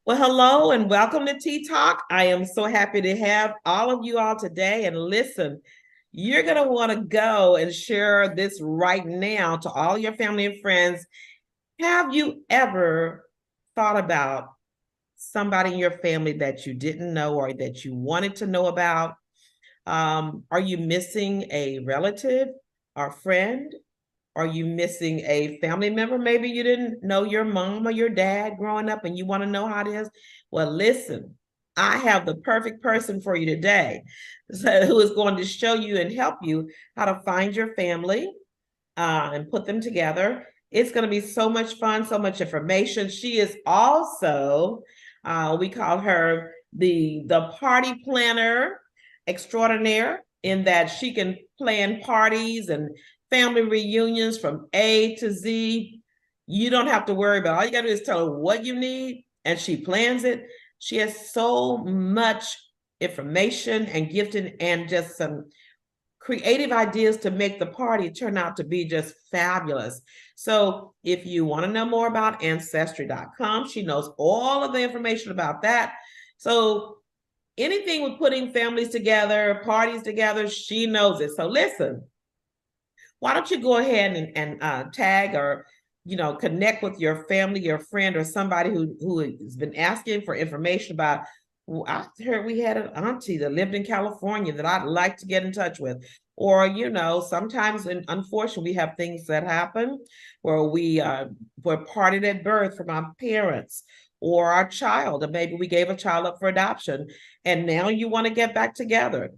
Well, hello and welcome to Tea Talk. I am so happy to have all of you all today. And listen, you're going to want to go and share this right now to all your family and friends. Have you ever thought about somebody in your family that you didn't know or that you wanted to know about? Are you missing a relative or friend? Are you missing a family member? Maybe you didn't know your mom or your dad growing up and you want to know how it is. Well, listen, I have the perfect person for you today who is going to show you and help you how to find your family and put them together. It's going to be so much fun, so much information. She is also, we call her the party planner extraordinaire in that she can plan parties and family reunions from A to Z. You don't have to worry about it. All you got to do is tell her what you need and she plans it. She has so much information and gifting and just some creative ideas to make the party turn out to be just fabulous. So if you want to know more about ancestry.com, she knows all of the information about that. So anything with putting families together, parties together, she knows it. So listen, why don't you go ahead and tag or connect with your family, your friend, or somebody who has been asking for information about. Well, I heard we had an auntie that lived in California that I'd like to get in touch with. Or, sometimes, and unfortunately, we have things that happen where we were parted at birth from our parents or our child, or maybe we gave a child up for adoption, and now you want to get back together.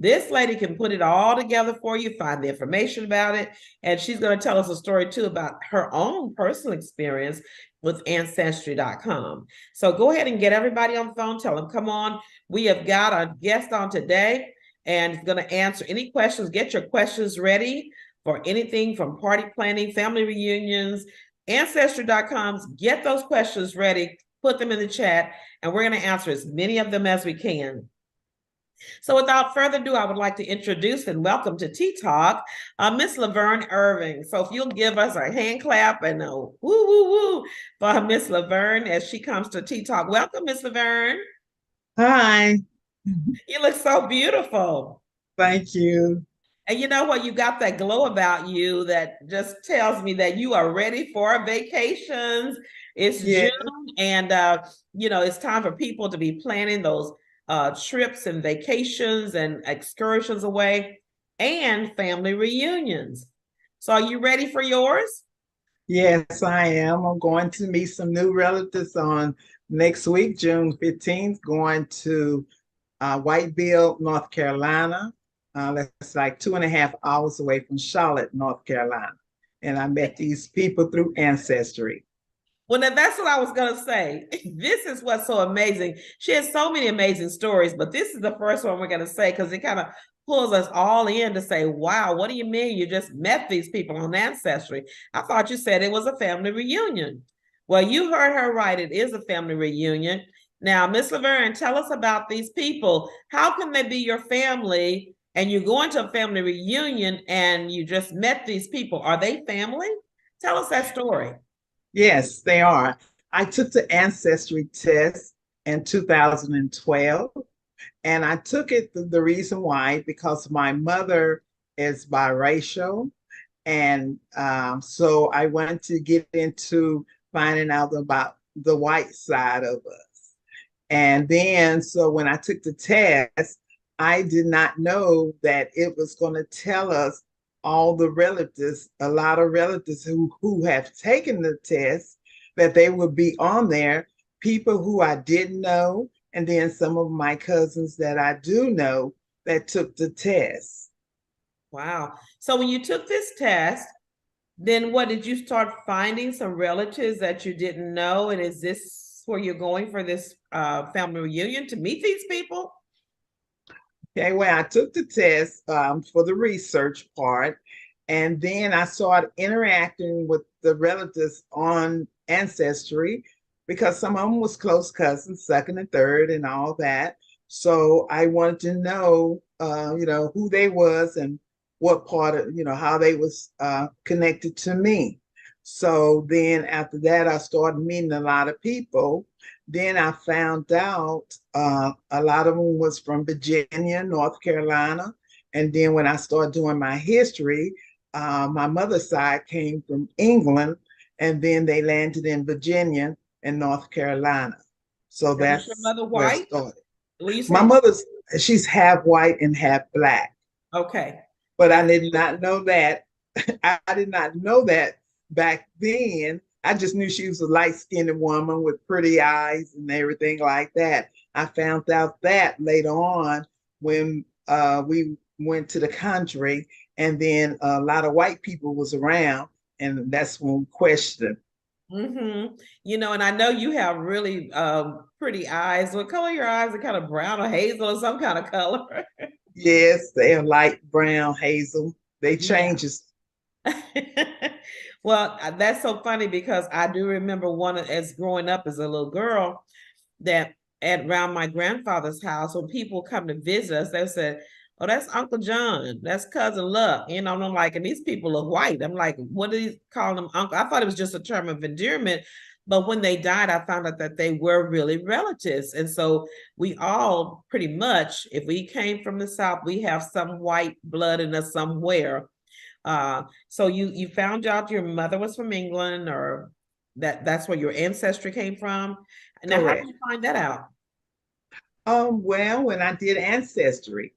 This lady can put it all together for you, find the information about it, and she's going to tell us a story too about her own personal experience with ancestry.com. So go ahead and get everybody on the phone, tell them, come on, we have got a guest on today and he's going to answer any questions. Get your questions ready for anything from party planning, family reunions, ancestry.com's. Get those questions ready, put them in the chat, and we're going to answer as many of them as we can. So without further ado, I would like to introduce and welcome to Tea Talk, Miss Laverne Irving. So if you'll give us a hand clap and a woo, woo, woo for Miss Laverne as she comes to Tea Talk. Welcome, Miss Laverne. Hi, You look so beautiful. thank you. And you know what? You got that glow about you that just tells me that you are ready for vacations. It's June, Yeah, and it's time for people to be planning those trips and vacations and excursions away and family reunions. So, are you ready for yours? yes, I am. I'm going to meet some new relatives on next week, June 15th, going to Whiteville, North Carolina. That's like 2.5 hours away from Charlotte, North Carolina. And I met these people through Ancestry. Well, now that's what I was going to say. This is what's so amazing. She has so many amazing stories, but this is the first one we're going to say because it kind of pulls us all in to say, wow, what do you mean you just met these people on Ancestry? I thought you said it was a family reunion. Well, you heard her right. It is a family reunion. Now, Miss Laverne, tell us about these people. How can they be your family and you're going to a family reunion and you just met these people? Are they family? Tell us that story. Yes, they are. I took the Ancestry test in 2012. And I took it the reason why, because my mother is biracial. And so I wanted to get into finding out about the white side of us. And then, so when I took the test, I did not know that it was going to tell us all the relatives, a lot of relatives who have taken the test, that they would be on there, people who I didn't know, and then some of my cousins that I do know that took the test. Wow. So when you took this test, then what did you start finding some relatives that you didn't know? And is this where you're going for this family reunion to meet these people? Okay, well, I took the test for the research part, and then I started interacting with the relatives on Ancestry because some of them was close cousins, second and third, and all that. So I wanted to know, who they was and what part of, how they was connected to me. So then after that, I started meeting a lot of people. Then I found out a lot of them was from Virginia, North Carolina. And then when I started doing my history, my mother's side came from England, and then they landed in Virginia and North Carolina. So Now, was your that's mother where it white? started. Well, you My said, mother's, she's half white and half black, okay. but I That's did not know that. I did not know that back then. I just knew she was a light-skinned woman with pretty eyes and everything like that. I found out that later on when we went to the country, and then a lot of white people was around, and that's when we questioned. And I know you have really pretty eyes. What color your eyes are kind of brown or hazel or some kind of color? Yes, they are light brown, hazel. They Yeah. changes. Well, that's so funny because I do remember one as growing up as a little girl that at around my grandfather's house, when people come to visit us, they said, "Oh, that's Uncle John, that's Cousin Luck." And I'm like, and these people are white. I'm like, what are you calling them uncle? I thought it was just a term of endearment. But when they died, I found out that they were really relatives. And so we all pretty much, if we came from the South, we have some white blood in us somewhere. So you found out your mother was from England, or that's where your ancestry came from. Now, how did Correct. you find that out? Well, when I did Ancestry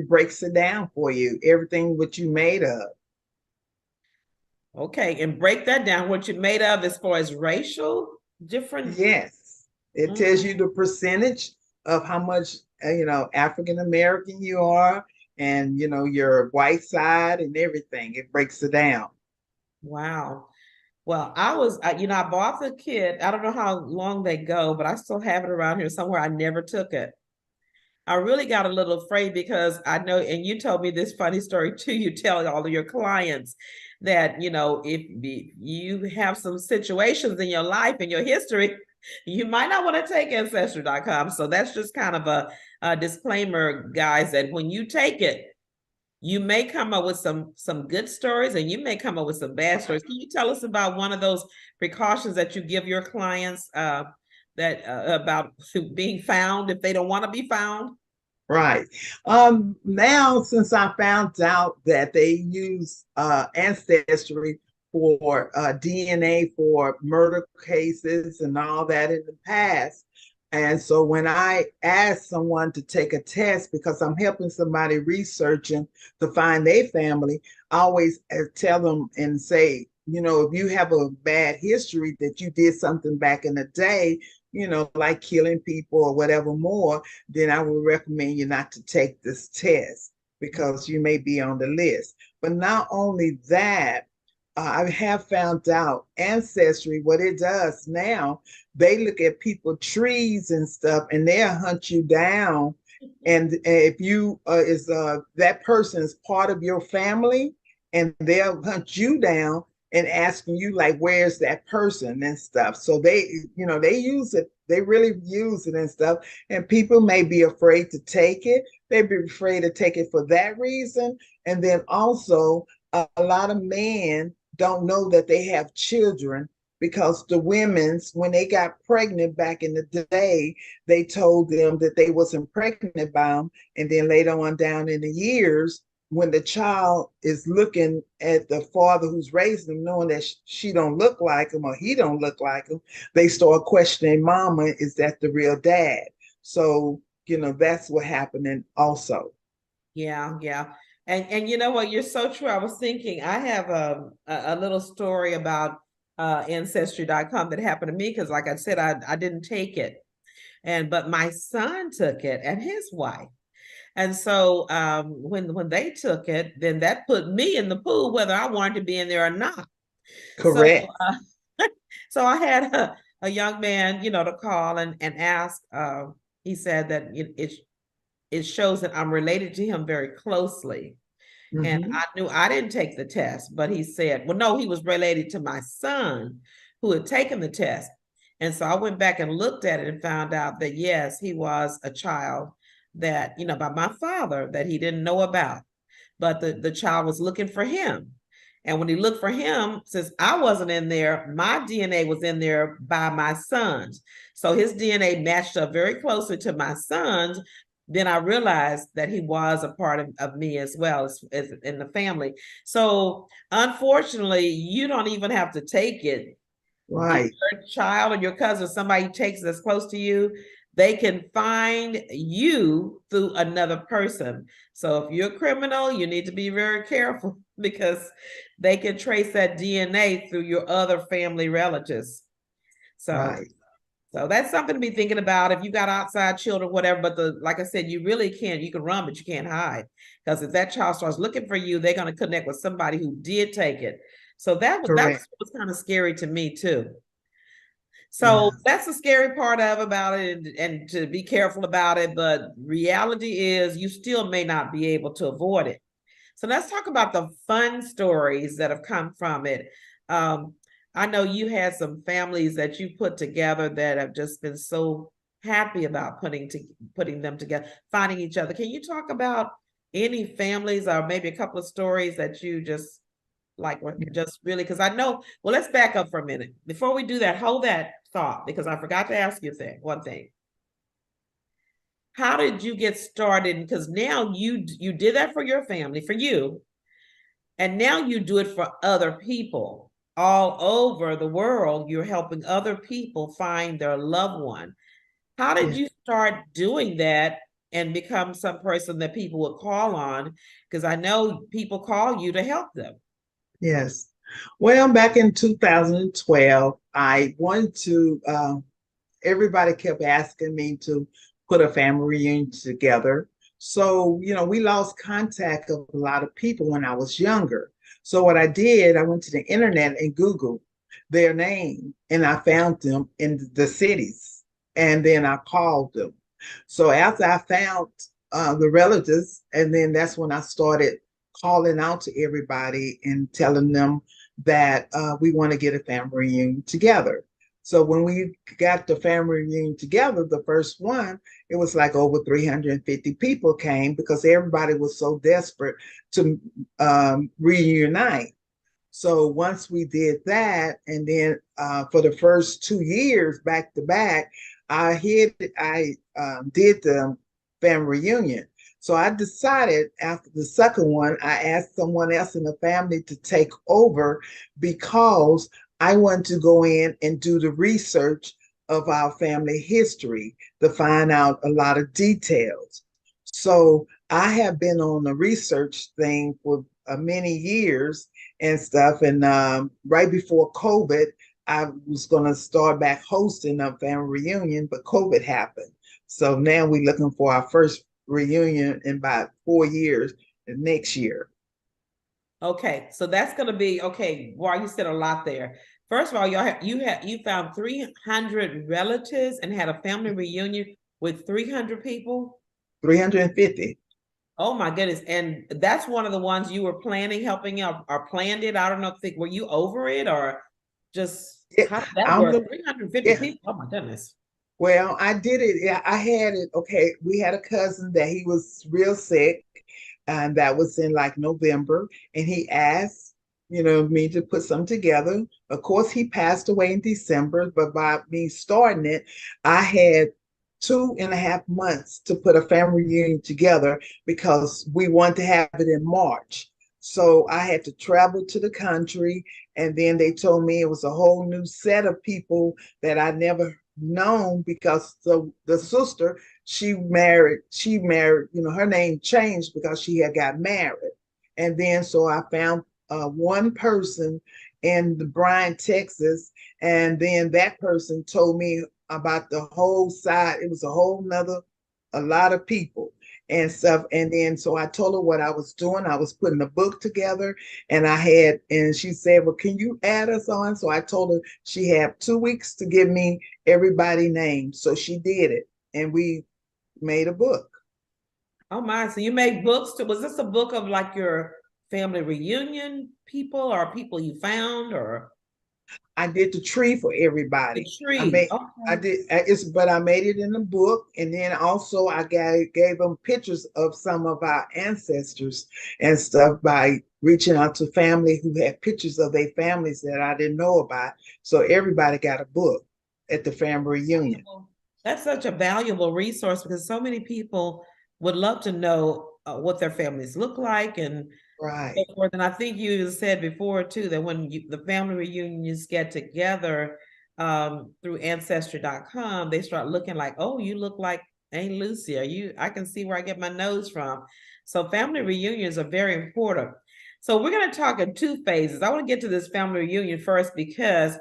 breaks it down for you, everything what you made of. Okay, and break that down. What you're made of as far as racial different. Yes, it tells you Mm, the percentage of how much African American you are, and your white side and everything. It breaks it down. wow. Well, I bought the kit. I don't know how long they go, but I still have it around here somewhere. I never took it. I really got a little afraid because I know, and you told me this funny story too. You tell all of your clients that, if you have some situations in your life and your history, you might not want to take ancestry.com. So that's just kind of a disclaimer, guys, that when you take it, you may come up with some good stories and you may come up with some bad stories. Can you tell us about one of those precautions that you give your clients that about being found if they don't want to be found? Right. Now, since I found out that they use Ancestry for DNA for murder cases and all that in the past, and so when I ask someone to take a test because I'm helping somebody researching to find their family, I always tell them and say, if you have a bad history that you did something back in the day, like killing people or whatever more, then I would recommend you not to take this test because you may be on the list. But not only that, I have found out Ancestry, what it does now, they look at people trees and stuff, and they'll hunt you down. And if you is that person is part of your family, and they'll hunt you down and asking you like, where's that person and stuff. So they use it. They really use it and stuff. And people may be afraid to take it. They'd be afraid to take it for that reason. And then also, a lot of men don't know that they have children because the women's, when they got pregnant back in the day, they told them that they wasn't pregnant by them. And then later on down in the years, when the child is looking at the father who's raised them, knowing that she don't look like him or he don't look like him, they start questioning mama, is that the real dad? So, that's what happening also. Yeah, yeah. And you know what? You're so true. I was thinking I have a little story about ancestry.com that happened to me because like I said, I didn't take it. But my son took it and his wife. And so when they took it, then that put me in the pool whether I wanted to be in there or not. So Correct. so I had a young man, to call and ask. He said that it shows that I'm related to him very closely. And Mm-hmm. I knew I didn't take the test, but he said, well, no, he was related to my son who had taken the test. And so I went back and looked at it and found out that, yes, he was a child that, by my father that he didn't know about, but the child was looking for him. And when he looked for him, since I wasn't in there, my DNA was in there by my son's. So his DNA matched up very closely to my son's. Then I realized that he was a part of me as well as in the family. So unfortunately, you don't even have to take it. If Right. your child or your cousin, somebody takes that's close to you, they can find you through another person. So if you're a criminal, you need to be very careful because they can trace that DNA through your other family relatives. So Right. so that's something to be thinking about if you got outside children, whatever. But like I said, you really can't, you can run, but you can't hide. Because if that child starts looking for you, they're going to connect with somebody who did take it. So that Correct. was kind of scary to me too. So Yeah. that's the scary part of about it and to be careful about it. But reality is you still may not be able to avoid it. So let's talk about the fun stories that have come from it. Um, I know you had some families that you put together that have just been so happy about putting them together, finding each other. Can you talk about any families or maybe a couple of stories that you just like just really because I know, well, let's back up for a minute. Before we do that, hold that thought because I forgot to ask you one thing. How did you get started? Because now you did that for your family, for you, and now you do it for other people all over the world. You're helping other people find their loved one. How did Yeah. you start doing that and become some person that people would call on? Because I know people call you to help them. Yes. Well, back in 2012, I wanted to, everybody kept asking me to put a family reunion together. So, we lost contact of a lot of people when I was younger. So, what I did, I went to the internet and Googled their name and I found them in the cities. And then I called them. So, after I found the relatives, and then that's when I started calling out to everybody and telling them that we want to get a family reunion together. So when we got the family reunion together, the first one, it was like over 350 people came because everybody was so desperate to reunite. So once we did that, and then for the first 2 years back to back, I did the family reunion. So I decided after the second one, I asked someone else in the family to take over because I wanted to go in and do the research of our family history to find out a lot of details. So I have been on the research thing for many years and stuff. And right before COVID, I was going to start back hosting a family reunion, but COVID happened. So now we're looking for our first reunion in about 4 years next year. Okay, so that's gonna be okay. Well, you said a lot there. First of all, you found 300 relatives and had a family reunion with 300 people. 350. Oh my goodness! And that's one of the ones you were planning, helping out, or planned it. I don't know. Think were you over it or just Yeah, how did that I'm work? the 350 yeah. people. Oh my goodness. Well, I did it. Yeah, I had it. Okay, we had a cousin that he was real sick, and that was in like November, and he asked, me to put some together. Of course, he passed away in December, but by me starting it, I had 2.5 months to put a family reunion together because we wanted to have it in March. So I had to travel to the country, and then they told me it was a whole new set of people that I never known because the sister she married, her name changed because she had got married. And then so I found one person in the Bryan, Texas, and then that person told me about the whole side. It was a whole nother, a lot of people and stuff. And then so I told her what I was doing. I was putting a book together and she said, well, can you add us on? So I told her she had 2 weeks to give me everybody names. So she did it. And we made a book. Oh my! So you made books too. Was this a book of like your family reunion people or people you found or? I did the tree for The everybody. I tree. made I Okay. did it's but I made it in the book, and then also I gave them pictures of some of our ancestors and stuff by reaching out to family who had pictures of their families that I didn't know about. So everybody got a book at the family reunion. That's such a valuable resource because so many people would love to know what their families look like and so Right. forth. And I think you said before too that when the family reunions get together through ancestry.com, they start looking like, oh, you look like Aunt Lucy, or you, I can see where I get my nose from. So family reunions are very important. So we're going to talk in two phases. I want to get to this family reunion first because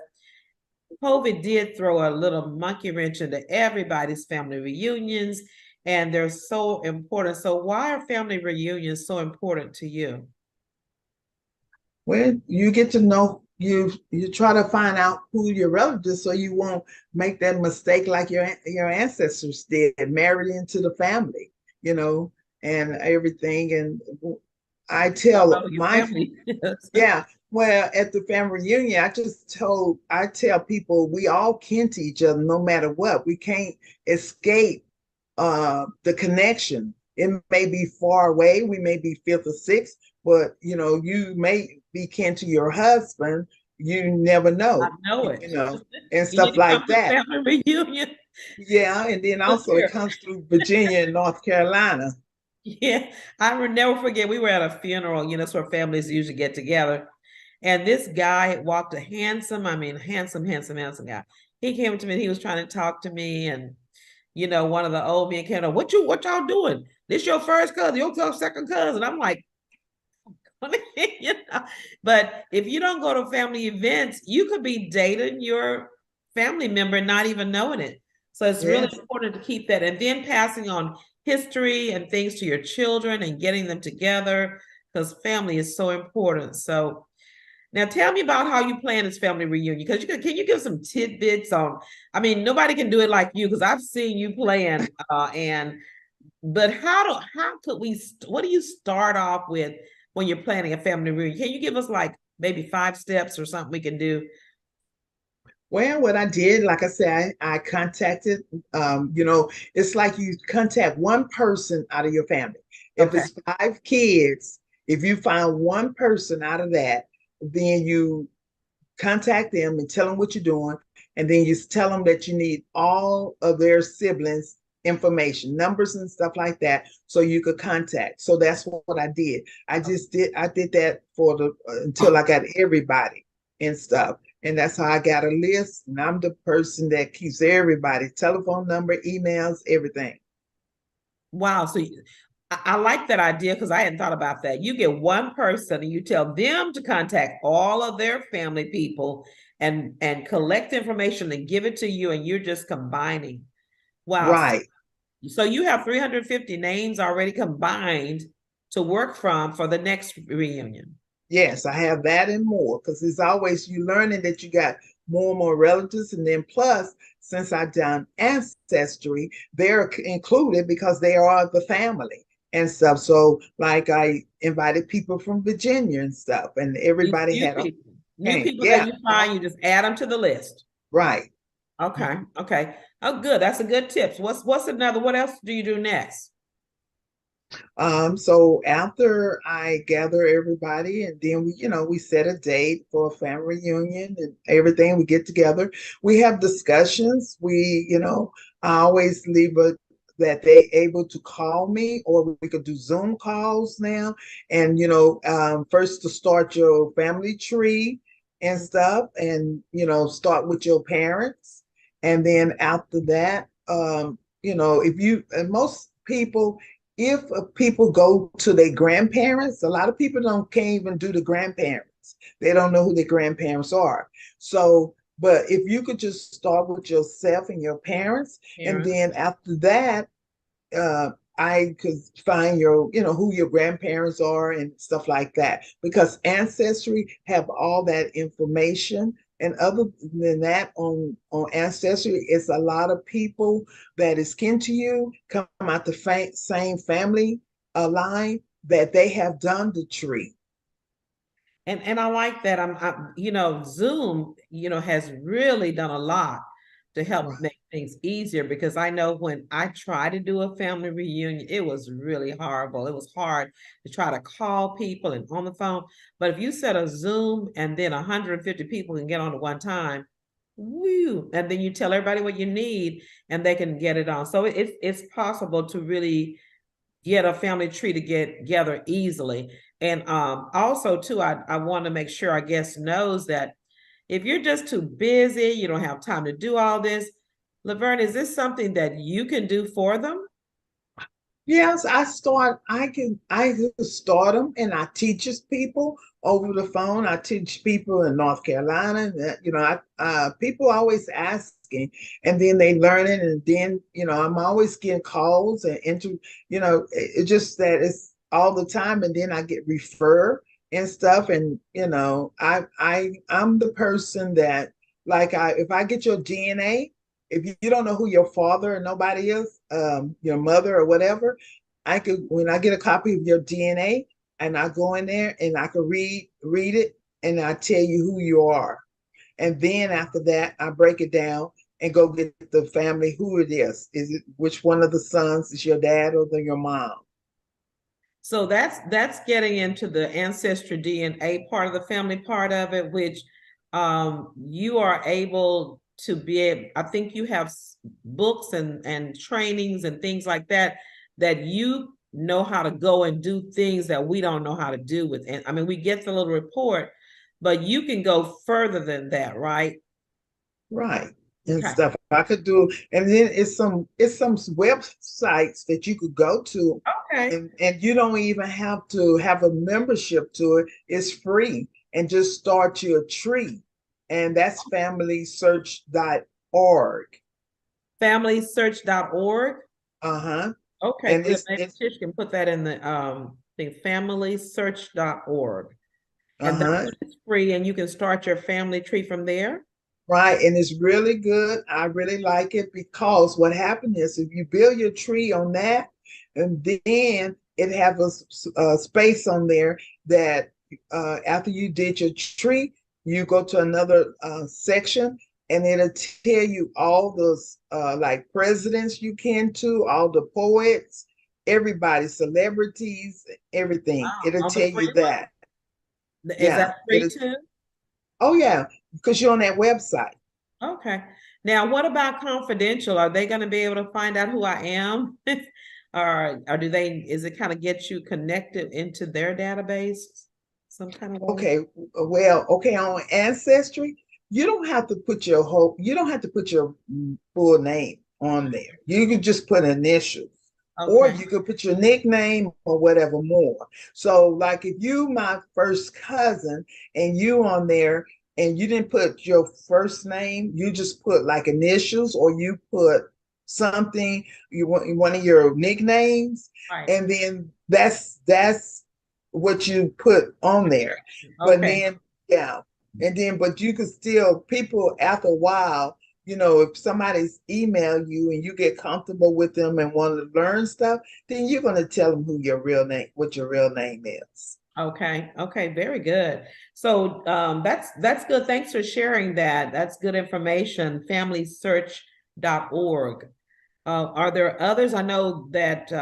COVID did throw a little monkey wrench into everybody's family reunions, and they're so important. So, why are family reunions so important to you? Well, you get to know you try to find out who your relatives so you won't make that mistake like your ancestors did, married into the family, you know, and everything. And I Don't know tell who your my family is. yeah, well, at the family reunion, I tell people we all kin to each other no matter what. We can't escape the connection. It may be far away, we may be fifth or sixth, but you may be kin to your husband. You never I know, know it. and You need stuff to come like to the that. family reunion. Yeah, and then Look also it here. comes through Virginia and North Carolina. Yeah, I will never forget. We were at a funeral, that's where families usually get together. And this guy walked a handsome, I mean, handsome, handsome, handsome guy. He came to me and he was trying to talk to me. And, one of the old men came up, what y'all doing? This your first cousin, your second cousin. I'm like, you know, but if you don't go to family events, you could be dating your family member and not even knowing it. So it's really Yes. important to keep that and then passing on history and things to your children and getting them together because family is so important. So now tell me about how you plan this family reunion because can you give some tidbits on, I mean, nobody can do it like you because I've seen you plan and but how could what do you start off with when you're planning a family reunion? Can you give us like maybe 5 steps or something we can do? Well, what I did, like I said, I contacted, it's like you contact one person out of your family. If Okay. it's 5 kids, if you find one person out of that, then you contact them and tell them what you're doing. And then you tell them that you need all of their siblings' information, numbers and stuff like that, so you could contact. So that's what I did. I did that for the until I got everybody and stuff. And that's how I got a list. And I'm the person that keeps everybody's telephone number, emails, everything. Wow. So I like that idea because I hadn't thought about that. You get one person and you tell them to contact all of their family people and collect information and give it to you, and you're just combining. Wow. Right. So you have 350 names already combined to work from for the next reunion. Yes, I have that and more because it's always you learning that you got more and more relatives. And then plus, since I've done ancestry, they're included because they are the family and stuff. So like I invited people from Virginia and stuff, and These everybody new had a people. New came. people that Yeah, you find, you just add them to the list. right. Okay. Okay. Oh, good. That's a good tip. What's another? What else do you do next? So after I gather everybody and then we set a date for a family reunion and everything, we get together, we have discussions. I always leave it that they able to call me or we could do Zoom calls now. And first to start your family tree and stuff and start with your parents. And then after that, if you and most people if people go to their grandparents, a lot of people don't can't even do the grandparents. They don't know who their grandparents are. So, but if you could just start with yourself and your parents, and Parents. then after that, uh, I could find who your grandparents are and stuff like that. Because Ancestry have all that information. And other than that, on Ancestry, it's a lot of people that is kin to you, come out the same family line that they have done the tree. And I like that. Zoom, has really done a lot to help Right. make things easier because I know when I tried to do a family reunion, it was really horrible. It was hard to try to call people and on the phone. But if you set a Zoom and then 150 people can get on at one time, woo, and then you tell everybody what you need and they can get it on. So it's possible to really get a family tree to get together easily. And also too, I want to make sure our guest knows that if you're just too busy, you don't have time to do all this, Laverne, is this something that you can do for them? Yes, I can start them and I teaches people over the phone. I teach people in North Carolina that, people always asking and then they learn it. And then, I'm always getting calls and it's just that it's all the time. And then I get referred and stuff. And, I'm the person that like if I get your DNA, if you don't know who your father or nobody is, your mother or whatever, I could when I get a copy of your DNA and I go in there and I could read it and I tell you who you are. And then after that, I break it down and go get the family who it is. Is it which one of the sons is your dad or your mom? So that's getting into the ancestry DNA part of the family part of it, which you are able to be able, I think you have books and trainings and things like that that you know how to go and do things that we don't know how to do with. And I mean, we get the little report, but you can go further than that, right? Right. And Okay. stuff I could do. And then it's some websites that you could go to Okay. and you don't even have to have a membership to it. It's free and just start your tree. And that's familysearch.org. FamilySearch.org. Uh-huh. Okay, And good. it's Maybe it's Tish can put that in the thing, familysearch.org. And that uh-huh. is free and you can start your family tree from there. Right. And it's really good. I really like it because what happened is if you build your tree on that, and then it have a space on there that after you did your tree, you go to another section and it'll tell you all those like presidents you can to, all the poets, everybody, celebrities, everything. Wow. It'll On the tell you free that. one? Is Yeah. that free too? Oh yeah, because you're on that website. Okay. Now, what about confidential? Are they going to be able to find out who I am? Or is it kind of get you connected into their database some kind of way? Okay, well, okay, on Ancestry, you don't have to put your full name on there. You can just put initials, or Okay. you could put your nickname or whatever more. So, like if you my first cousin and you on there and you didn't put your first name, you just put like initials or you put something you want one of your nicknames, Right. and then that's what you put on there. But Okay. then, yeah, and then, but you could still, people after a while, if somebody's email you and you get comfortable with them and want to learn stuff, then you're going to tell them what your real name is. Okay. Okay. Very good. So that's good. Thanks for sharing that. That's good information. FamilySearch.org. Are there others? I know that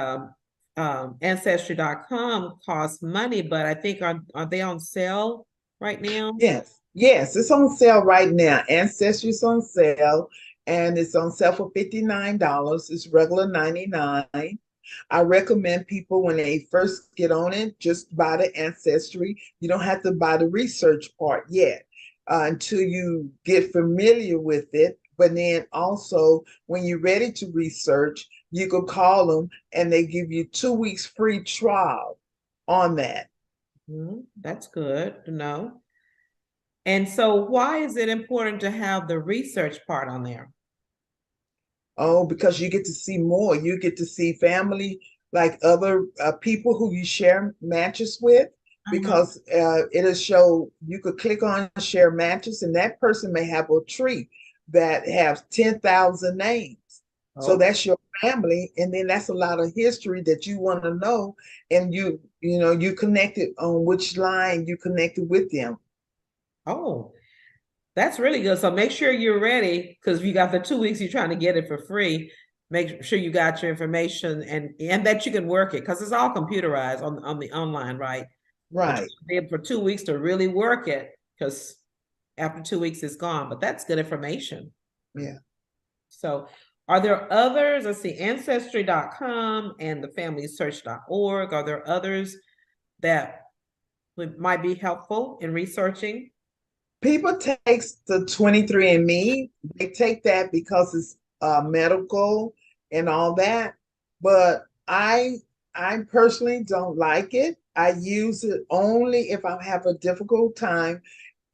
Ancestry.com costs money, but I think are they on sale right now? Yes, yes, it's on sale right now. Ancestry's on sale, and it's on sale for $59. It's regular 99. I recommend people when they first get on it, just buy the Ancestry. You don't have to buy the research part yet until you get familiar with it. But then also, when you're ready to research, you could call them and they give you 2 weeks free trial on that. That's good to know. And so why is it important to have the research part on there? Oh, because you get to see more. You get to see family, like other people who you share matches with, Uh-huh. because it'll show you could click on share matches, and that person may have a tree that has 10,000 names. So Okay. that's your family, and then that's a lot of history that you want to know, and you connected on which line you connected with them. Oh, that's really good. So make sure you're ready because if you got the 2 weeks, you're trying to get it for free. Make sure you got your information and that you can work it because it's all computerized on the online, right? But you Right. have to be able for 2 weeks to really work it because after 2 weeks it's gone. But that's good information. Yeah. So are there others? Let's see, ancestry.com and the familysearch.org. Are there others that might be helpful in researching? People takes the 23andMe. They take that because it's medical and all that. But I personally don't like it. I use it only if I have a difficult time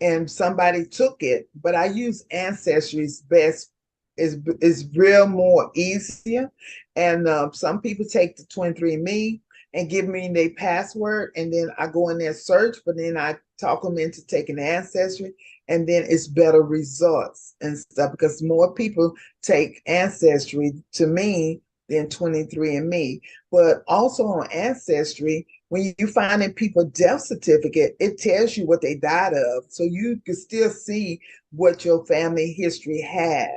and somebody took it. But I use Ancestry's best is real more easier. And some people take the 23andMe and give me their password, and then I go in there search, but then I talk them into taking Ancestry, and then it's better results and stuff because more people take Ancestry to me than 23andMe. But also on Ancestry, when you find in people death certificate, it tells you what they died of. So you can still see what your family history had,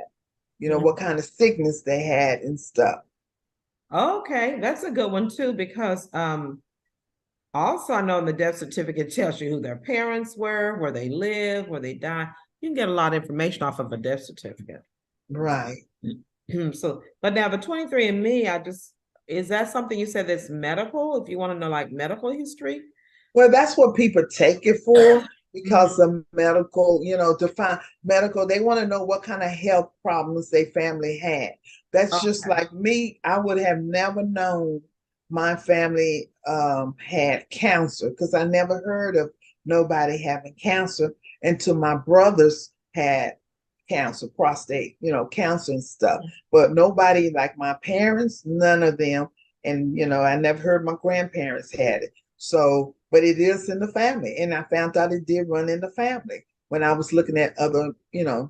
what kind of sickness they had and stuff. Okay, that's a good one too, because also I know in the death certificate tells you who their parents were, where they live, where they died. You can get a lot of information off of a death certificate. Right. So, but now the 23andMe, is that something you said that's medical? If you want to know like medical history? Well, that's what people take it for because Mhm. of medical, to find medical, they want to know what kind of health problems their family had. That's just Okay. like me. I would have never known my family had cancer because I never heard of nobody having cancer until my brothers had cancer, prostate, cancer and stuff. But nobody like my parents, none of them. And, I never heard my grandparents had it. So, but it is in the family. And I found out it did run in the family when I was looking at other,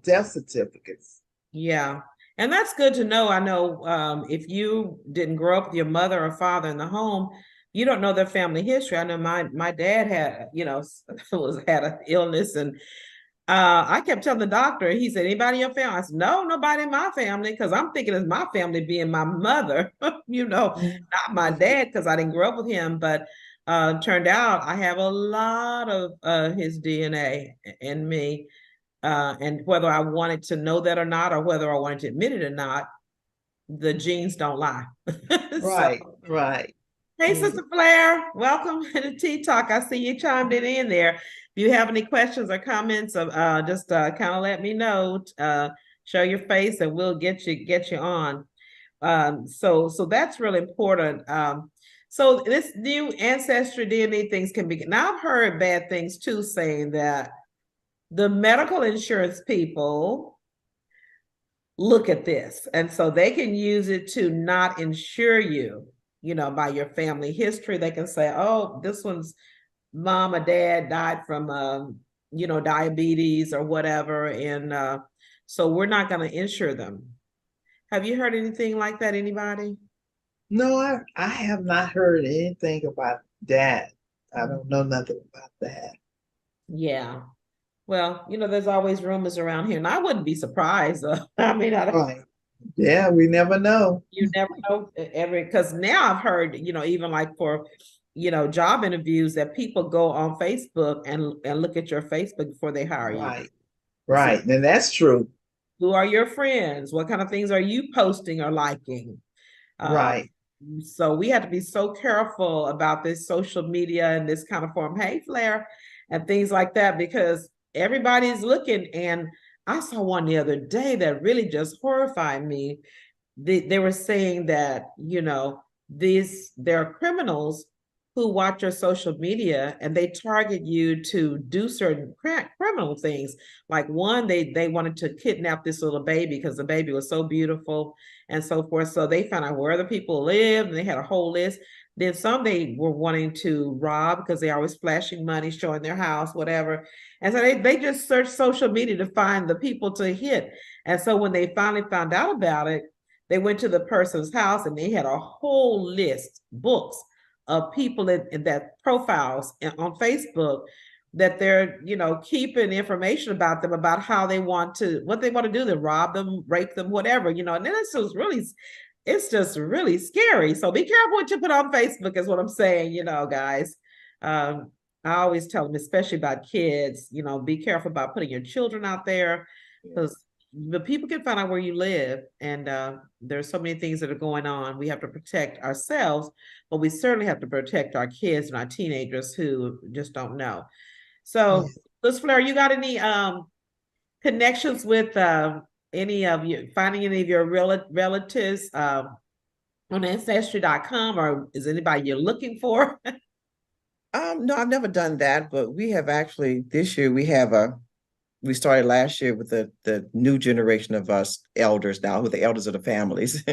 death certificates. Yeah. And that's good to know. I know if you didn't grow up with your mother or father in the home, you don't know their family history. I know my dad had, had an illness and I kept telling the doctor, he said, anybody in your family? I said, no, nobody in my family, because I'm thinking of my family being my mother, not my Mhm. dad, because I didn't grow up with him. But turned out I have a lot of his DNA in me. And whether I wanted to know that or not, or whether I wanted to admit it or not, the genes don't lie. So, Right, right. hey, Mhm. Sister Flair, welcome to Tea Talk. I see you chimed it in there. If you have any questions or comments, just kind of let me know. Show your face, and we'll get you on. So that's really important. So this new ancestry DNA things can be. Now I've heard bad things too, saying that the medical insurance people look at this. And so they can use it to not insure you, by your family history. They can say, oh, this one's mom or dad died from, diabetes or whatever. And so we're not going to insure them. Have you heard anything like that? Anybody? No, I have not heard anything about that. I don't know nothing about that. Yeah. Well, there's always rumors around here, and I wouldn't be surprised. I mean, Right. Yeah, we never know. you never know every because now I've heard, even like for job interviews that people go on Facebook and look at your Facebook before they hire you Right, to see right. And that's true. who are your friends, what kind of things are you posting or liking. Um, Right, so we have to be so careful about this social media and this kind of form, hey Flair, and things like that because everybody's looking. And I saw one the other day that really just horrified me. They were saying that there are criminals who watch your social media and they target you to do certain criminal things. Like one, they wanted to kidnap this little baby because the baby was so beautiful and so forth. So they found out where the people lived and they had a whole list. Then some they were wanting to rob because they always flashing money, showing their house, whatever. And so they just searched social media to find the people to hit. And so when they finally found out about it, they went to the person's house and they had a whole list, books of people in that profiles on Facebook that they're, keeping information about them, about how they want to, what they want to do, to rob them, rape them, whatever, and then it's just really scary. So be careful what you put on Facebook is what I'm saying, guys. I always tell them, especially about kids, be careful about putting your children out there, because the people can find out where you live, and there's so many things that are going on. We have to protect ourselves, but we certainly have to protect our kids and our teenagers who just don't know. So, Liz Flair, you got any connections with any of you, finding any of your relatives on Ancestry.com, or is anybody you're looking for? No, I've never done that, but we have actually this year we started last year with the new generation of us elders now, with the elders of the families.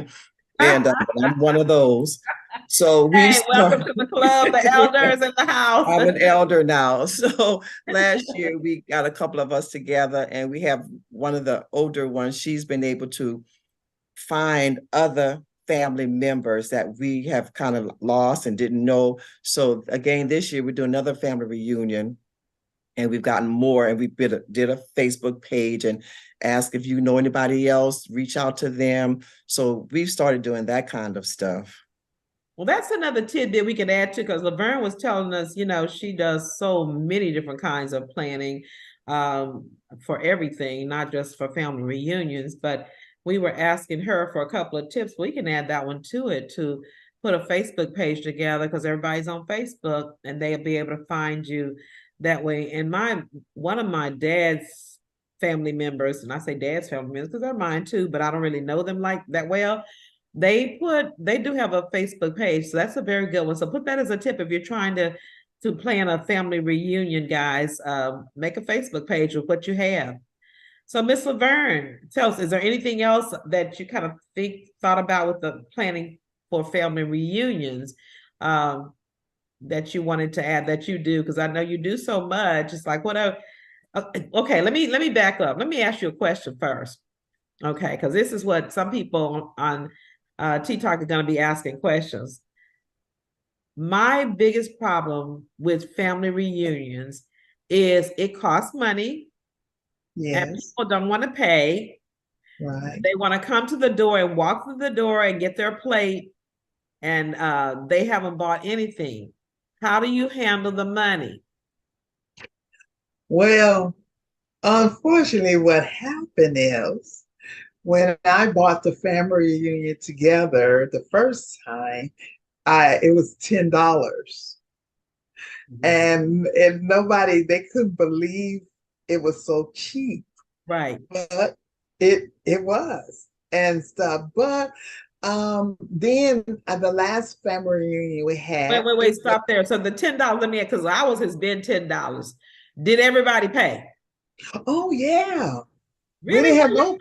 And I'm one of those. So welcome to the club, the elders in the house. I'm an elder now. So last year we got a couple of us together, and we have one of the older ones. She's been able to find other family members that we have kind of lost and didn't know. So again, this year we're doing another family reunion, and we've gotten more, and we did a Facebook page and ask if you know anybody else, reach out to them. So we've started doing that kind of stuff. Well, that's another tidbit we can add to, because Laverne was telling us, she does so many different kinds of planning for everything, not just for family reunions, but we were asking her for a couple of tips. We can add that one to it, to put a Facebook page together, because everybody's on Facebook and they'll be able to find you that way. And one of my dad's family members, and I say dad's family members because they're mine too, but I don't really know them like that well. They do have a Facebook page, so that's a very good one. So put that as a tip if you're trying to plan a family reunion, guys. Make a Facebook page with what you have. So Miss Laverne, tell us, is there anything else that you kind of thought about with the planning for family reunions that you wanted to add that you do? Because I know you do so much. It's like, whatever. Okay, let me back up. Let me ask you a question first. Okay, because this is what some people on Tea Talk are going to be asking questions. My biggest problem with family reunions is it costs money. Yes. And people don't want to pay. Right. They want to come to the door and walk through the door and get their plate, and they haven't bought anything. How do you handle the money? Well, unfortunately, what happened is when I bought the family reunion together the first time, it was $10. And nobody, they couldn't believe it was so cheap. Right. But it was and stuff. But then the last family reunion we had. Wait, stop there. So the $10, let me, because ours has been $10. Did everybody pay? Oh yeah. Really? We didn't have no.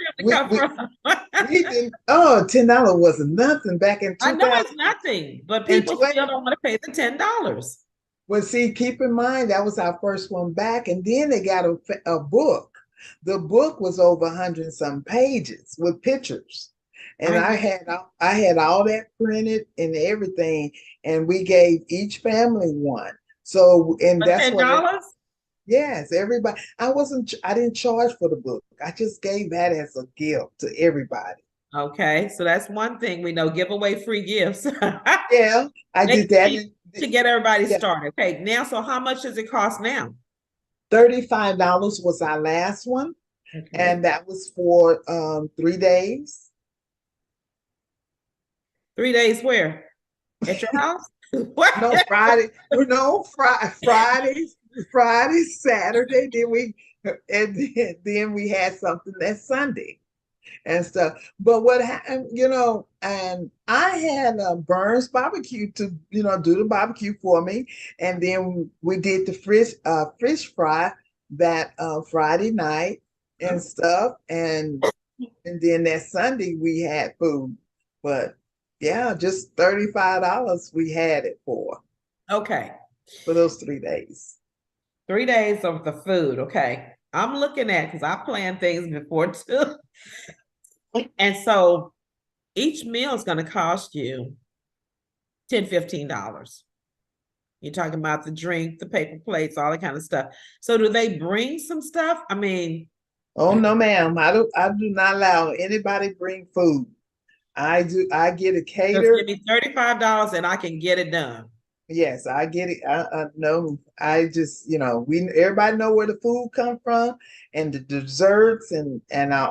We didn't. Oh, $10 was nothing back in 2000. I know it's nothing, but people still don't want to pay the $10. Well, see, keep in mind that was our first one back, and then they got a book. The book was over 100 and some pages with pictures, and I had all that printed and everything, and we gave each family one. So, and for that's $10? Yes, everybody. I didn't charge for the book. I just gave that as a gift to everybody. Okay, so that's one thing we know, give away free gifts. Yeah, I did that to get everybody started. Okay, now, so how much does it cost now? $35 was our last one, and that was for 3 days. 3 days where? At your house? What? No, Friday. No, Friday, Saturday. Then we had something that Sunday and stuff. But what happened, and I had Burns barbecue to, do the barbecue for me. And then we did the fish fry that Friday night and stuff. And then that Sunday we had food. But yeah, just $35 we had it for. Okay. For those 3 days. 3 days of the food. Okay. I'm looking at, because I planned things before too. And so each meal is going to cost you $10, $15. You're talking about the drink, the paper plates, all that kind of stuff. So do they bring some stuff? I mean, Oh no, ma'am. I do not allow anybody bring food. I get it just give catered. me $35 and I can get it done. Yes, I get it. No, I just, we everybody know where the food come from and the desserts and I,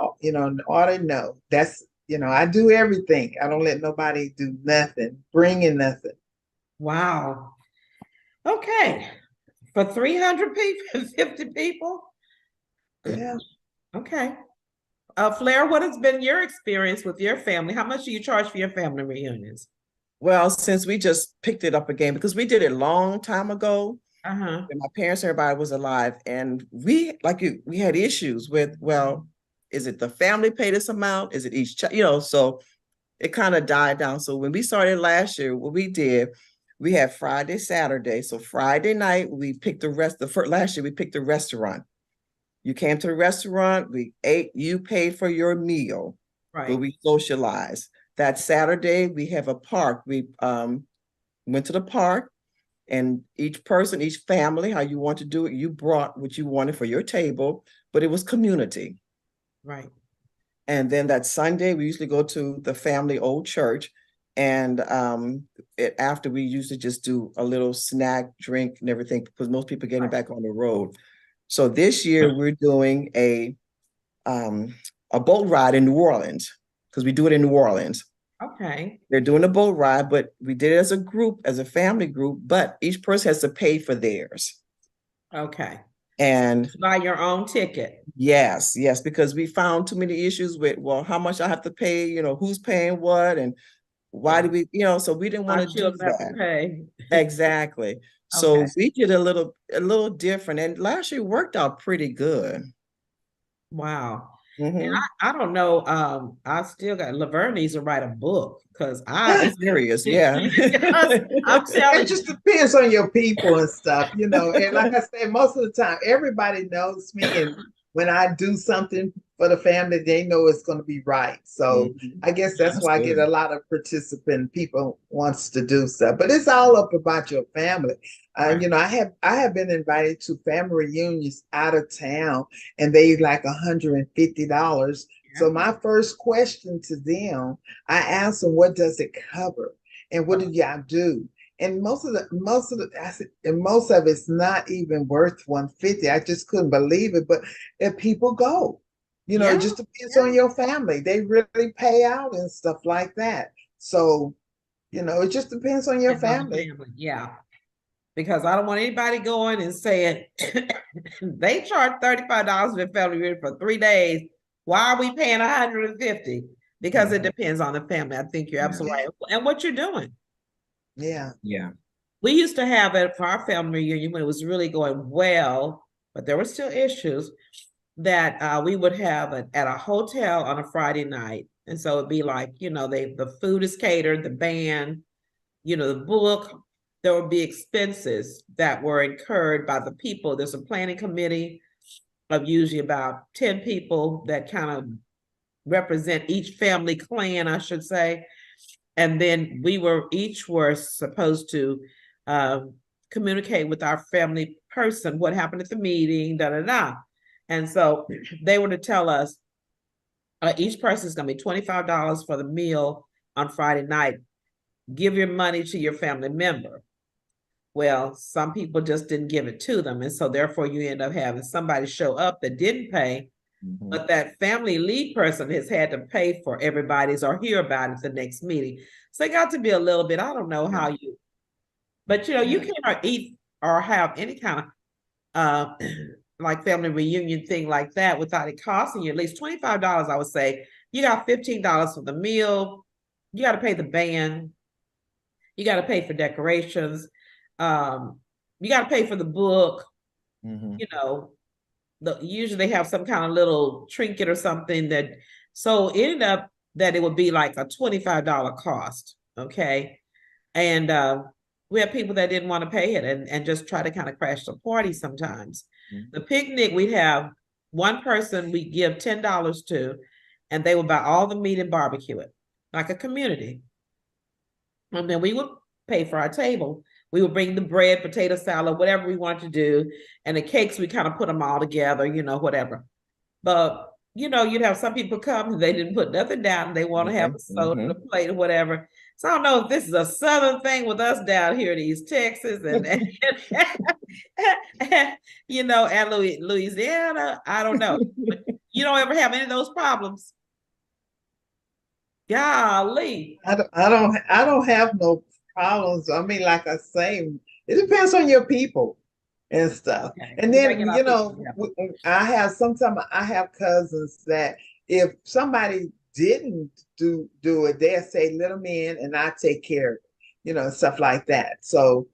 order. No, that's, I do everything. I don't let nobody do nothing, bringing nothing. Wow. Okay. For 300 people, 50 people? Yeah. Okay. Flair, what has been your experience with your family? How much do you charge for your family reunions? Well, since we just picked it up again, because we did it a long time ago, Uh-huh. and my parents, everybody was alive, and we had issues with, well, is it the family pay this amount? Is it each child? So it kind of died down. So when we started last year, what we did, we had Friday, Saturday. So Friday night, we picked last year, we picked the restaurant. You came to the restaurant, we ate, you paid for your meal, but Right. we socialized. That Saturday, we have a park. We went to the park, and each person, each family, how you want to do it, you brought what you wanted for your table, but it was community. Right. And then that Sunday, we usually go to the family old church. And after, we usually just do a little snack, drink, and everything, because most people are getting back on the road. So this year we're doing a boat ride in New Orleans, because we do it in New Orleans. Okay. They're doing a boat ride, but we did it as a group, as a family group, but each person has to pay for theirs. Okay. And buy your own ticket. yes, because we found too many issues with, well, how much I have to pay, who's paying what, and why do we, so we didn't want Our to do children have to that. pay. Exactly. So Okay. we did a little different, and last year worked out pretty good. Wow. And Mhm. I don't know. I still got Laverne needs to write a book because I Serious, yeah. because I'm telling It you. just depends on your people and stuff. And like I said, most of the time, everybody knows me. And when I do something for the family, they know it's going to be right. So Mhm. I guess that's That's why I get a good. lot of participant people wants to do stuff. But it's all up about your family. Right. I have been invited to family reunions out of town, and they like $150. So my first question to them, I asked them, what does it cover? And what did y'all do? And most of it's not even worth 150. I just couldn't believe it. But if people go, Yeah. it just depends Yeah. on your family. They really pay out and stuff like that. So, it just depends on your Depends on the family. family. Yeah. Because I don't want anybody going and saying they charge $35 for family reunion for 3 days. Why are we paying 150? Because it Mhm. depends on the family. I think you're Yeah. absolutely right. And what you're doing. Yeah. Yeah. We used to have it for our family reunion when it was really going well, but there were still issues that we would have at a hotel on a Friday night. And so it'd be like, the food is catered, the band, the book, there would be expenses that were incurred by the people. There's a planning committee of usually about 10 people that kind of represent each family clan, I should say. And then each were supposed to communicate with our family person what happened at the meeting, da da da. And so they were to tell us each person is going to be $25 for the meal on Friday night. Give your money to your family member. Well, some people just didn't give it to them. And so therefore you end up having somebody show up that didn't pay, Mhm. but that family lead person has had to pay for everybody's or hear about it the next meeting. So it got to be a little bit, I don't know how but you can't eat or have any kind of like family reunion thing like that without it costing you at least $25, I would say. You got $15 for the meal, you got to pay the band, you got to pay for decorations, you got to pay for the book, Mhm. you know, usually they have some kind of little trinket or something so it ended up that it would be like a $25 cost. Okay. And we have people that didn't want to pay it and just try to kind of crash the party sometimes. Mhm. The picnic, we'd have one person we give $10 to, and they would buy all the meat and barbecue it. like a community. And then we would pay for our table. We would bring the bread, potato salad, whatever we wanted to do. And the cakes, we kind of put them all together, whatever. But, you'd have some people come and they didn't put nothing down. They want to have a soda, a plate, or whatever. So I don't know if this is a Southern thing with us down here in East Texas and and Louisiana. I don't know. But you don't ever have any of those problems. Golly. I don't have no problems. I mean, like I say, it depends on your people and stuff. Okay. And then, I have cousins that if somebody didn't do it, they'll say, let them in and I take care of it, stuff like that. So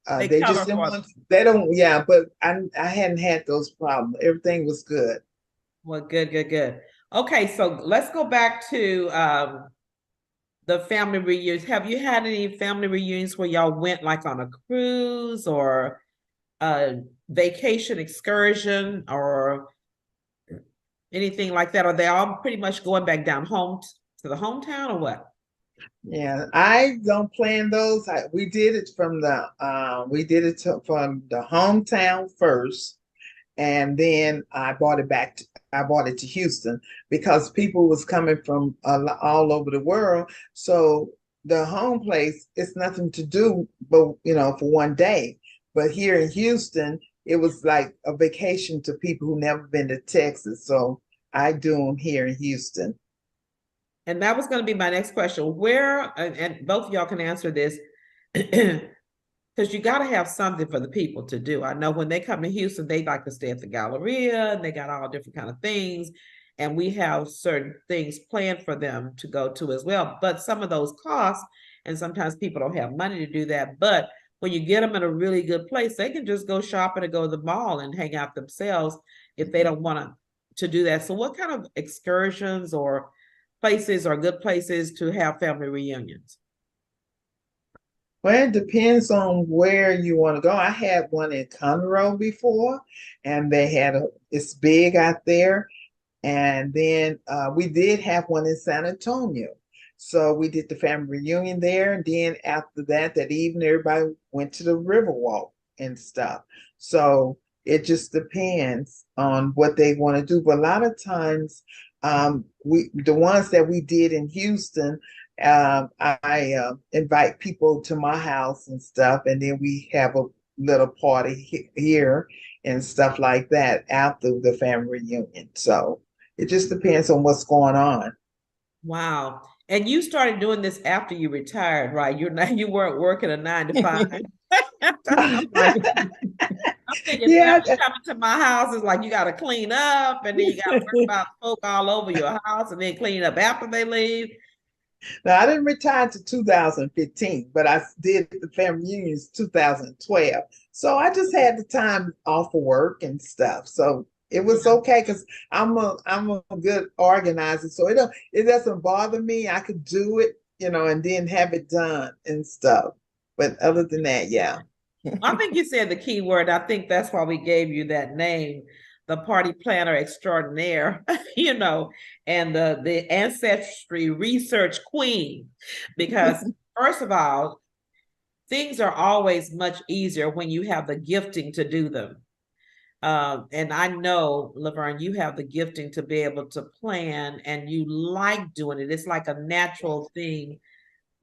they just didn't want, they don't, yeah, but I hadn't had those problems. Everything was good. Well, good. Okay, so let's go back to the family reunions. Have you had any family reunions where y'all went like on a cruise or a vacation excursion or anything like that? Are they all pretty much going back down home to the hometown or what? Yeah, I don't plan those. We did it from the hometown first, and then I brought it to Houston because people was coming from all over the world. So the home place, it's nothing to do, but for one day. But here in Houston, it was like a vacation to people who never been to Texas. So I do them here in Houston. And that was going to be my next question. Where, and both of y'all can answer this, because you got to have something for the people to do. I know when they come to Houston, they like to stay at the Galleria, and they got all different kind of things. And we have certain things planned for them to go to as well. But some of those costs, and sometimes people don't have money to do that. But when you get them in a really good place, they can just go shopping and go to the mall and hang out themselves if they don't want to do that. So what kind of excursions or places are good places to have family reunions? Well, it depends on where you want to go. I had one in Conroe before, and it's big out there. And then we did have one in San Antonio. So we did the family reunion there. And then after that evening, everybody went to the Riverwalk and stuff. So it just depends on what they want to do. But a lot of times, the ones that we did in Houston, I invite people to my house and stuff, and then we have a little party here and stuff like that after the family reunion. So it just depends on what's going on. Wow. And you started doing this after you retired, right? You weren't working a 9 to 5. I'm thinking, yeah, coming to my house is like you got to clean up, and then you got to worry about folk all over your house, and then clean up after they leave. Now, I didn't retire to 2015, but I did the family reunions 2012. So I just had the time off of work and stuff. So it was okay because I'm a good organizer. So it doesn't bother me. I could do it, and then have it done and stuff. But other than that, yeah. I think you said the key word. I think that's why we gave you that name, the party planner extraordinaire, and the ancestry research queen. Because first of all, things are always much easier when you have the gifting to do them. And I know, Laverne, you have the gifting to be able to plan, and you like doing it. It's like a natural thing.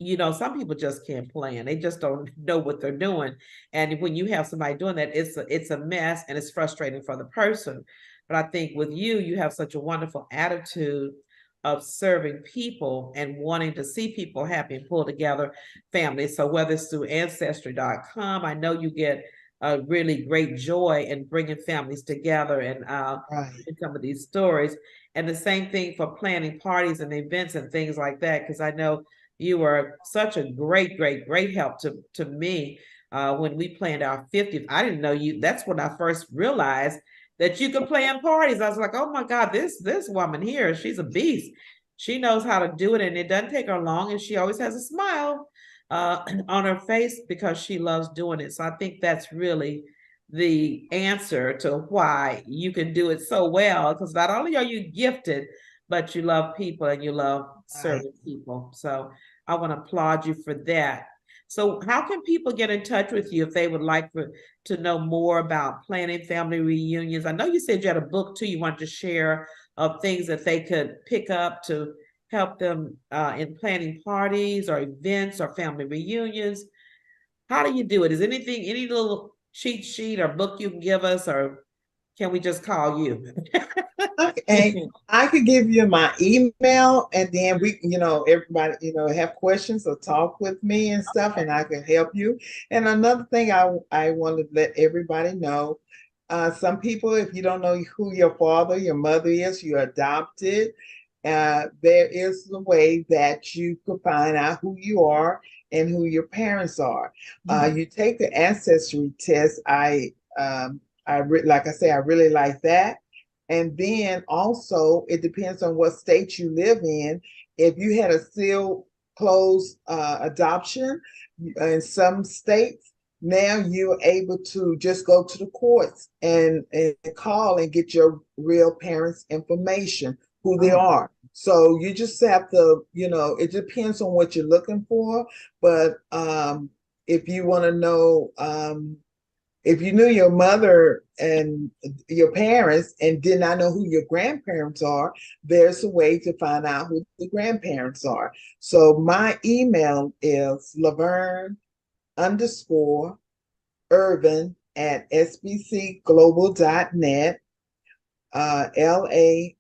Some people just can't plan. They just don't know what they're doing. And when you have somebody doing that, it's a mess, and it's frustrating for the person. But I think with you have such a wonderful attitude of serving people and wanting to see people happy and pull together families. So whether it's through ancestry.com, I know you get a really great joy in bringing families together and some of these stories. And the same thing for planning parties and events and things like that, because I know you were such a great help to me when we planned our 50th. I didn't know you. That's when I first realized that you could plan parties. I was like, oh my God, this woman here, she's a beast. She knows how to do it, and it doesn't take her long, and she always has a smile on her face because she loves doing it. So I think that's really the answer to why you can do it so well, because not only are you gifted, but you love people and you love serving people. So I want to applaud you for that. So how can people get in touch with you if they would like to know more about planning family reunions? I know you said you had a book too you wanted to share of things that they could pick up to help them in planning parties or events or family reunions. How do you do it? Is anything, any little cheat sheet or book you can give us, or can we just call you? Okay, I could give you my email and then everybody, have questions or talk with me and stuff, and I can help you. And another thing I want to let everybody know, some people, if you don't know who your father, your mother is, you're adopted, there is a way that you can find out who you are and who your parents are. You take the ancestry test. Like I say, I really like that. And then also, it depends on what state you live in. If you had a still closed adoption in some states, now you're able to just go to the courts and call and get your real parents' information, who they are. So you just have to, it depends on what you're looking for. But if you want to know, if you knew your mother and your parents and did not know who your grandparents are, there's a way to find out who the grandparents are. So my email is Laverne_Irvin at sbcglobal.net, LAVERNE_IR,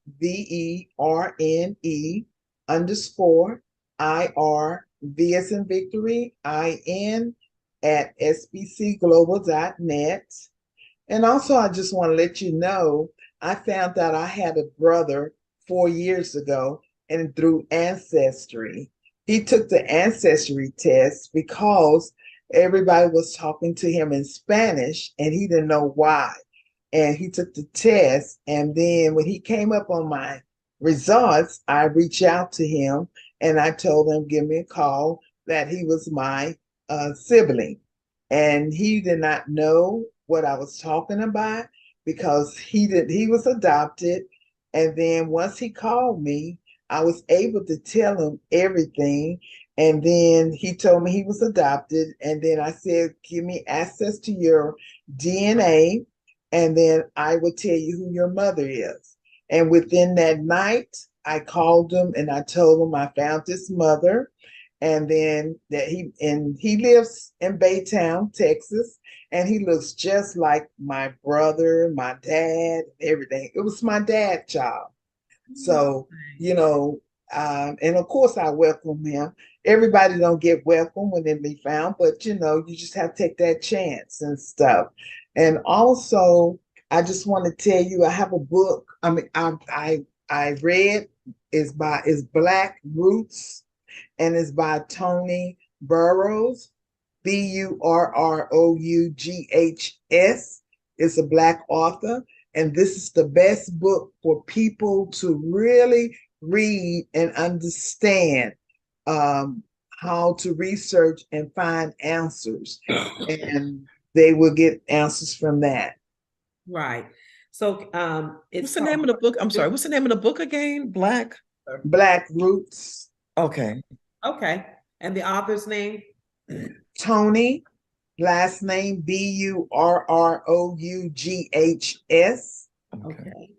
V as in victory, IN at sbcglobal.net. And also, I just want to let you know, I found out I had a brother 4 years ago, and through Ancestry, he took the Ancestry test because everybody was talking to him in Spanish, and he didn't know why. And he took the test, and then when he came up on my results, I reached out to him, and I told him, give me a call, that he was my sibling. And he did not know what I was talking about because he was adopted. And then once he called me, I was able to tell him everything. And then he told me he was adopted. And then I said, give me access to your DNA, and then I will tell you who your mother is. And within that night, I called him and I told him I found his mother, and then that he lives in Baytown, Texas, and he looks just like my brother, my dad, everything. It was my dad child. So, and of course I welcome him. Everybody don't get welcome when they be found, but you just have to take that chance and stuff. And also, I just want to tell you, I have a book. I mean, I read is Black Roots, and it's by Tony Burrows, Burroughs. It's a Black author, and this is the best book for people to really read and understand how to research and find answers, and they will get answers from that. Right. So what's the name of the book? I'm sorry, what's the name of the book again? Black Roots. Okay. Okay. And the author's name? Tony, last name Burroughs. Okay.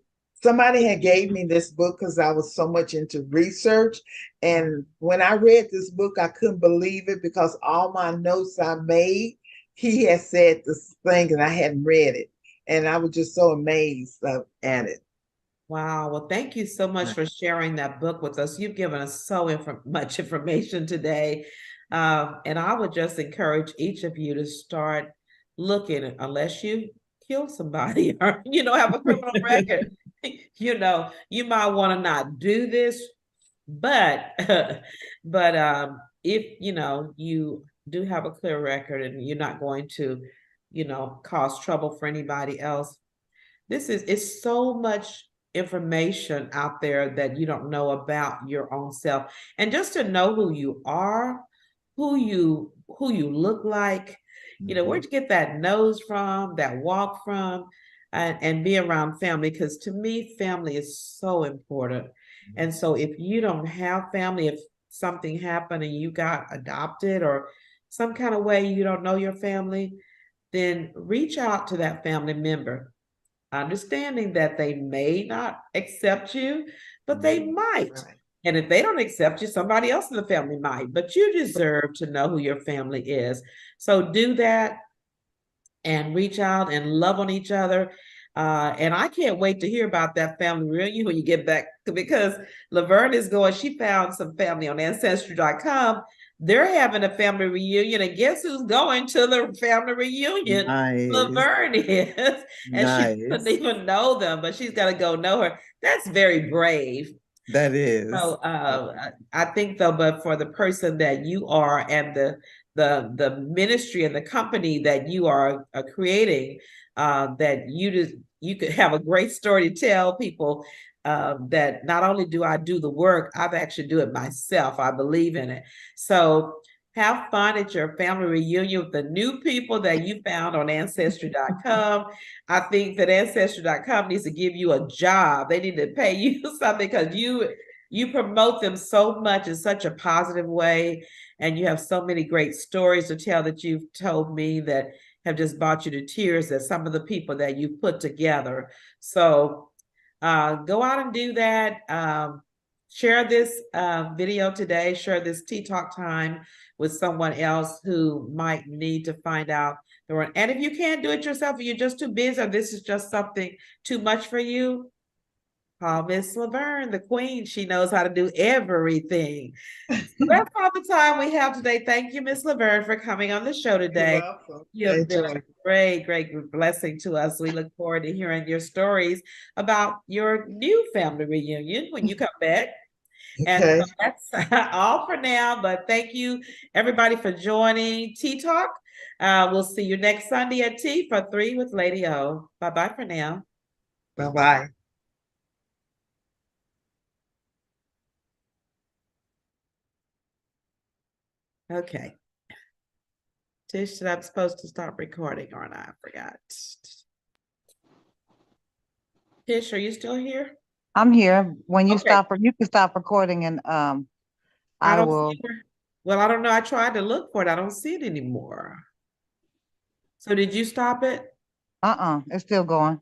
Somebody had gave me this book because I was so much into research. And when I read this book, I couldn't believe it because all my notes I made, he had said this thing and I hadn't read it. And I was just so amazed at it. Wow. Well, thank you so much for sharing that book with us. You've given us so much information today. And I would just encourage each of you to start looking, unless you kill somebody or, have a criminal record. You might want to not do this, but if you do have a clear record and you're not going to cause trouble for anybody else, it's so much information out there that you don't know about your own self. And just to know who you are, who you look like, where'd you get that nose from, that walk from, and be around family, because to me family is so important. And so if you don't have family, if something happened and you got adopted or some kind of way you don't know your family, then reach out to that family member, understanding that they may not accept you, but they might. Right. And if they don't accept you, somebody else in the family might, but you deserve to know who your family is. So do that and reach out and love on each other. And I can't wait to hear about that family reunion when you get back, because Laverne is going, she found some family on ancestry.com. They're having a family reunion, and guess who's going to the family reunion? Nice. Laverne is. And she doesn't Nice. even know them, but she's got to go know her. That's very brave. That is. So I think though, but for the person that you are and the ministry and the company that you are creating, that you could have a great story to tell people, that not only do I do the work, I've actually do it myself. I believe in it. So have fun at your family reunion with the new people that you found on ancestry.com. I think that ancestry.com needs to give you a job. They need to pay you something, because you promote them so much in such a positive way, and you have so many great stories to tell that you've told me that have just brought you to tears, that some of the people that you put together. So go out and do that. Share this video today, share this Tea Talk time with someone else who might need to find out. And if you can't do it yourself, if you're just too busy, or this is just something too much for you, call Miss Laverne, the queen. She knows how to do everything. That's all the time we have today. Thank you, Miss Laverne, for coming on the show today. You're welcome. You have been a great, great blessing to us. We look forward to hearing your stories about your new family reunion when you come back. And Okay. so that's all for now. But thank you, everybody, for joining Tea Talk. We'll see you next Sunday at Tea for 3 with Lady O. Bye-bye for now. Bye-bye. Okay. Tish, I'm supposed to stop recording, aren't I? I forgot. Tish, are you still here? I'm here. When you Okay. you can stop recording, and I I don't will. see her. Well, I don't know. I tried to look for it. I don't see it anymore. So did you stop it? It's still going.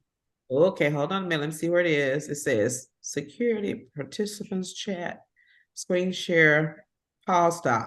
Okay, hold on a minute. Let me see where it is. It says security participants chat, screen share, pause stop.